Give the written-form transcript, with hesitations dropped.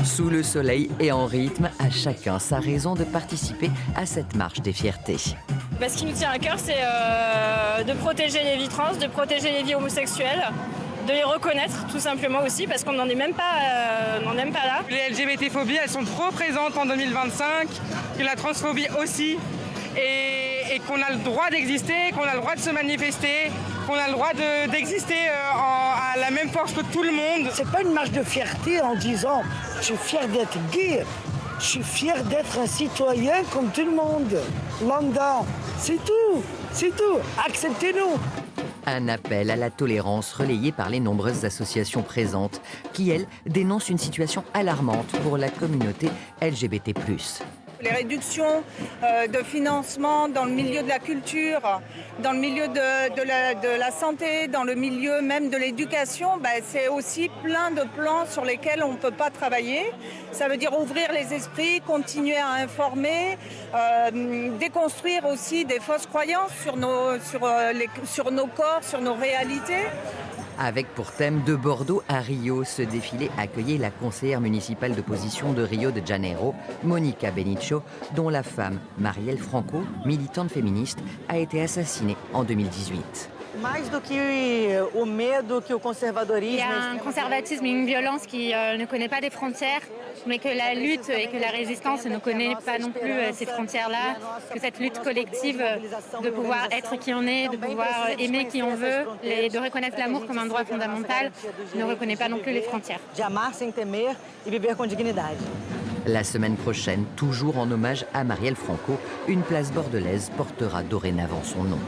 Sous le soleil et en rythme, à chacun sa raison de participer à cette marche des fiertés. Ce qui nous tient à cœur, c'est de protéger les vies trans, de protéger les vies homosexuelles, de les reconnaître tout simplement aussi, parce qu'on n'en est même pas là. Les LGBT-phobies, elles sont trop présentes en 2025, que la transphobie aussi, et qu'on a le droit d'exister, qu'on a le droit de se manifester, qu'on a le droit d'exister à la même force que tout le monde. C'est pas une marche de fierté en disant « je suis fier d'être gay ». Je suis fier d'être un citoyen comme tout le monde. Lambda, c'est tout, acceptez-nous. Un appel à la tolérance relayé par les nombreuses associations présentes qui, elles, dénoncent une situation alarmante pour la communauté LGBT+. Les réductions de financement dans le milieu de la culture, dans le milieu de la santé, dans le milieu même de l'éducation, c'est aussi plein de plans sur lesquels on ne peut pas travailler. Ça veut dire ouvrir les esprits, continuer à informer, déconstruire aussi des fausses croyances sur nos corps, sur nos réalités. Avec pour thème de Bordeaux à Rio, ce défilé accueillait la conseillère municipale d'opposition de Rio de Janeiro, Monica Benicio, dont la femme, Marielle Franco, militante féministe, a été assassinée en 2018. Mais do que o medo, que o conservadorisme. Il y a un conservatisme et une violence qui ne connaît pas des frontières, mais que la lutte et que la résistance ne connaît pas non plus ces frontières-là, que cette lutte collective de pouvoir être qui on est, de pouvoir aimer qui on veut, et de reconnaître l'amour comme un droit fondamental, ne reconnaît pas non plus les frontières. De amar sem temer e viver com dignidade. La semaine prochaine, toujours en hommage à Marielle Franco, une place bordelaise portera dorénavant son nom.